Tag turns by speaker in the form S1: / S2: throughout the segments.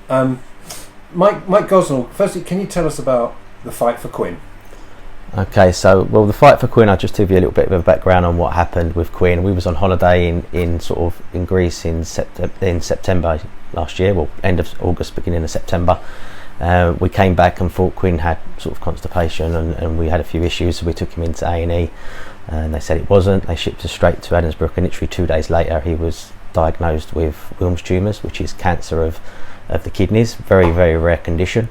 S1: Mike Gosnell, firstly, can you tell us about the fight for Quinn?
S2: Okay, so the fight for Quinn, I'll just give you a little bit of a background on what happened with Quinn. We was on holiday in Greece in September last year, well, end of August, beginning of September. We came back and thought Quinn had sort of constipation and we had a few issues, so we took him into A&E and they said it wasn't. They shipped us straight to Adamsbrook, and literally 2 days later he was diagnosed with Wilms tumours, which is cancer of the kidneys. Very, very rare condition.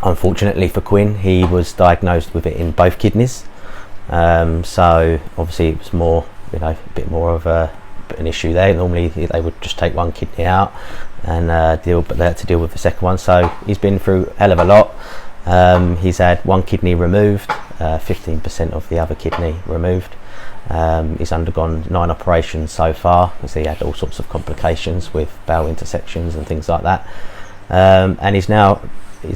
S2: Unfortunately for Quinn, he was diagnosed with it in both kidneys, so obviously it was more, a bit more of an issue there. Normally they would just take one kidney out and but they had to deal with the second one. So he's been through a hell of a lot. He's had one kidney removed, 15% of the other kidney removed. He's undergone 9 operations so far, because he had all sorts of complications with bowel intersections and things like that. And he's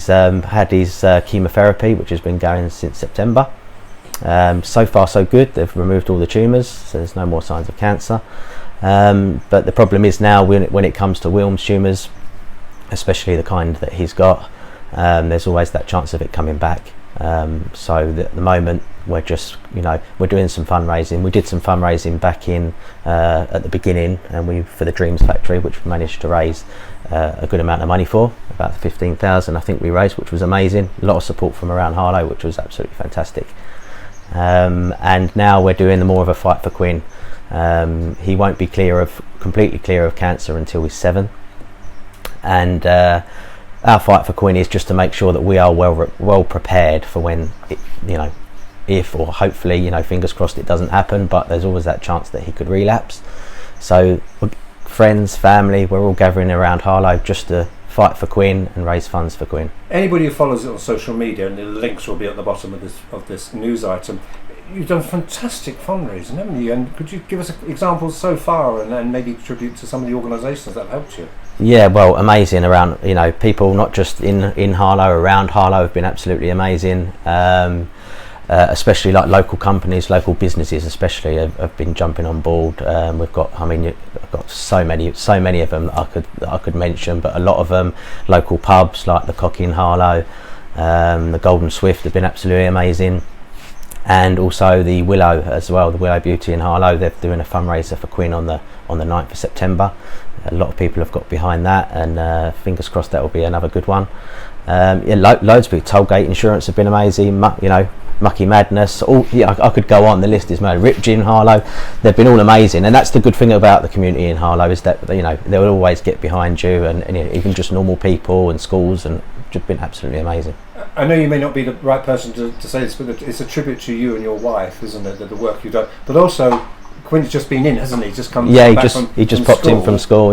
S2: had his chemotherapy, which has been going since September. So far so good. They've removed all the tumours, so there's no more signs of cancer. But the problem is now when it comes to Wilms tumours, especially the kind that he's got, there's always that chance of it coming back. So at the moment we're just, we're doing some fundraising. We did some fundraising back in at the beginning, and for the Dreams Factory, which we managed to raise a good amount of money for, about 15,000 I think we raised, which was amazing. A lot of support from around Harlow, which was absolutely fantastic. And now we're doing more of a fight for Quinn. He won't be completely clear of cancer until he's 7, and our fight for Quinn is just to make sure that we are well prepared for when if or hopefully, fingers crossed it doesn't happen, but there's always that chance that he could relapse. So friends, family, we're all gathering around Harlow just to fight for Quinn and raise funds for Quinn.
S1: Anybody who follows it on social media, and the links will be at the bottom of this news item, you've done fantastic fundraising, haven't you? And could you give us examples so far, and then maybe tribute to some of the organisations that have helped you?
S2: Yeah, well, amazing around, people not just in Harlow, around Harlow have been absolutely amazing. Especially like local companies, local businesses especially have been jumping on board. I've got so many of them that I could mention, but a lot of them, local pubs like the Cock in Harlow, the Golden Swift have been absolutely amazing, and also the Willow as well, the Willow Beauty in Harlow. They're doing a fundraiser for Quinn on the 9th of September. A lot of people have got behind that, and fingers crossed that will be another good one. Loads of people. Tollgate Insurance have been amazing. Mucky Madness, I could go on, the list is made. Rip Gin Harlow, they've been all amazing, and that's the good thing about the community in Harlow, is that they'll always get behind you, and even just normal people and schools, and just been absolutely amazing.
S1: I know you may not be the right person to say this, but it's a tribute to you and your wife, isn't it, the work you've done, but also Quinn's just been in, hasn't he? Just come
S2: he just popped in from school,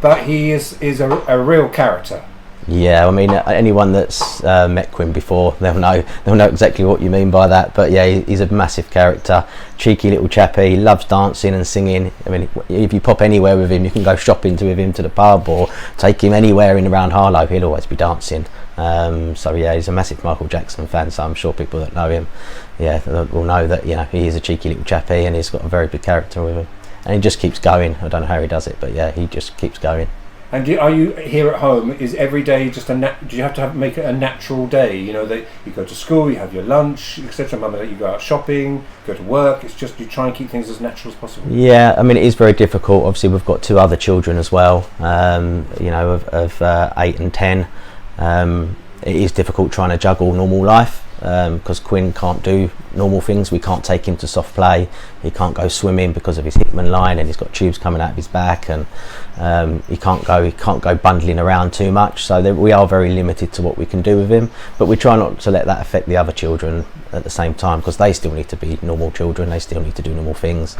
S1: but he is a real character.
S2: Yeah, anyone that's met Quinn before, they'll know exactly what you mean by that. But yeah, he's a massive character, cheeky little chappy, loves dancing and singing. If you pop anywhere with him, you can go shopping with him to the pub, or take him anywhere in around Harlow, he'll always be dancing. So yeah, he's a massive Michael Jackson fan, so I'm sure people that know him, will know that he is a cheeky little chappy, and he's got a very big character with him, and he just keeps going. I don't know how he does it, but yeah, he just keeps going.
S1: And are you here at home? Is every day just do you have to make it a natural day? That you go to school, you have your lunch, etc. Mum, that you go out shopping, go to work. It's just you try and keep things as natural as possible. Yeah,
S2: it is very difficult. Obviously, we've got 2 other children as well. Of 8 and 10. It is difficult trying to juggle normal life, because Quinn can't do normal things. We can't take him to soft play. He can't go swimming because of his Hickman line, and he's got tubes coming out of his back, and he can't go bundling around too much. So we are very limited to what we can do with him, but we try not to let that affect the other children at the same time, because they still need to be normal children. They still need to do normal things.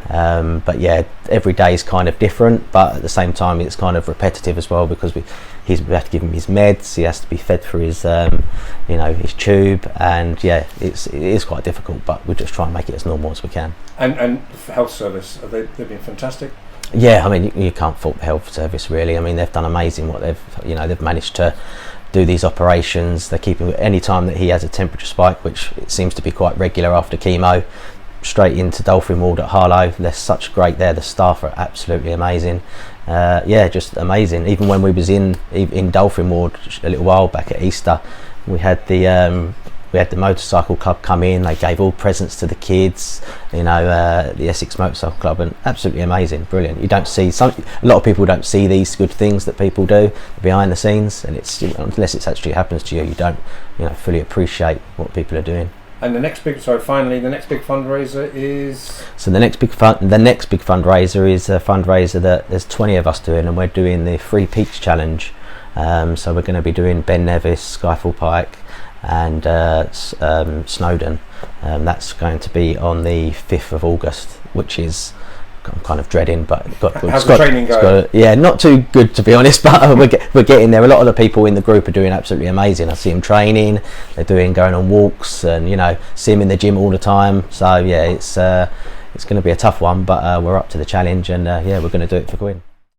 S2: But yeah, every day is kind of different, but at the same time it's kind of repetitive as well, because we have to give him his meds. He has to be fed through his his tube, and yeah, it is quite difficult, but we just try and make it as normal as we can.
S1: And the health service, they've been fantastic.
S2: Yeah, you can't fault the health service really. They've done amazing what they've managed to do these operations. They're keeping, any time that he has a temperature spike, which it seems to be quite regular after chemo, straight into Dolphin Ward at Harlow. They're such great there. The staff are absolutely amazing. Yeah, just amazing. Even when we was in Dolphin Ward a little while back at Easter, we had the motorcycle club come in. They gave all presents to the kids, you know, the Essex Motorcycle Club, and absolutely amazing, brilliant. You don't see a lot of people don't see these good things that people do behind the scenes, and it's, unless it actually happens to you, you don't, you know, fully appreciate what people are doing.
S1: And the next big fundraiser is.
S2: So the next big fundraiser is a fundraiser that there's 20 of us doing, and we're doing the Free Peaks Challenge. So we're going to be doing Ben Nevis, Skyfall Pike, and Snowdon. That's going to be on the 5th of August, which is, I'm kind of dreading, but
S1: how's the training going?
S2: Yeah, not too good to be honest, but we're getting there. A lot of the people in the group are doing absolutely amazing. I see them training, they're going on walks, and you know, see them in the gym all the time. So yeah, it's going to be a tough one, but we're up to the challenge, and yeah, we're going to do it for Quinn.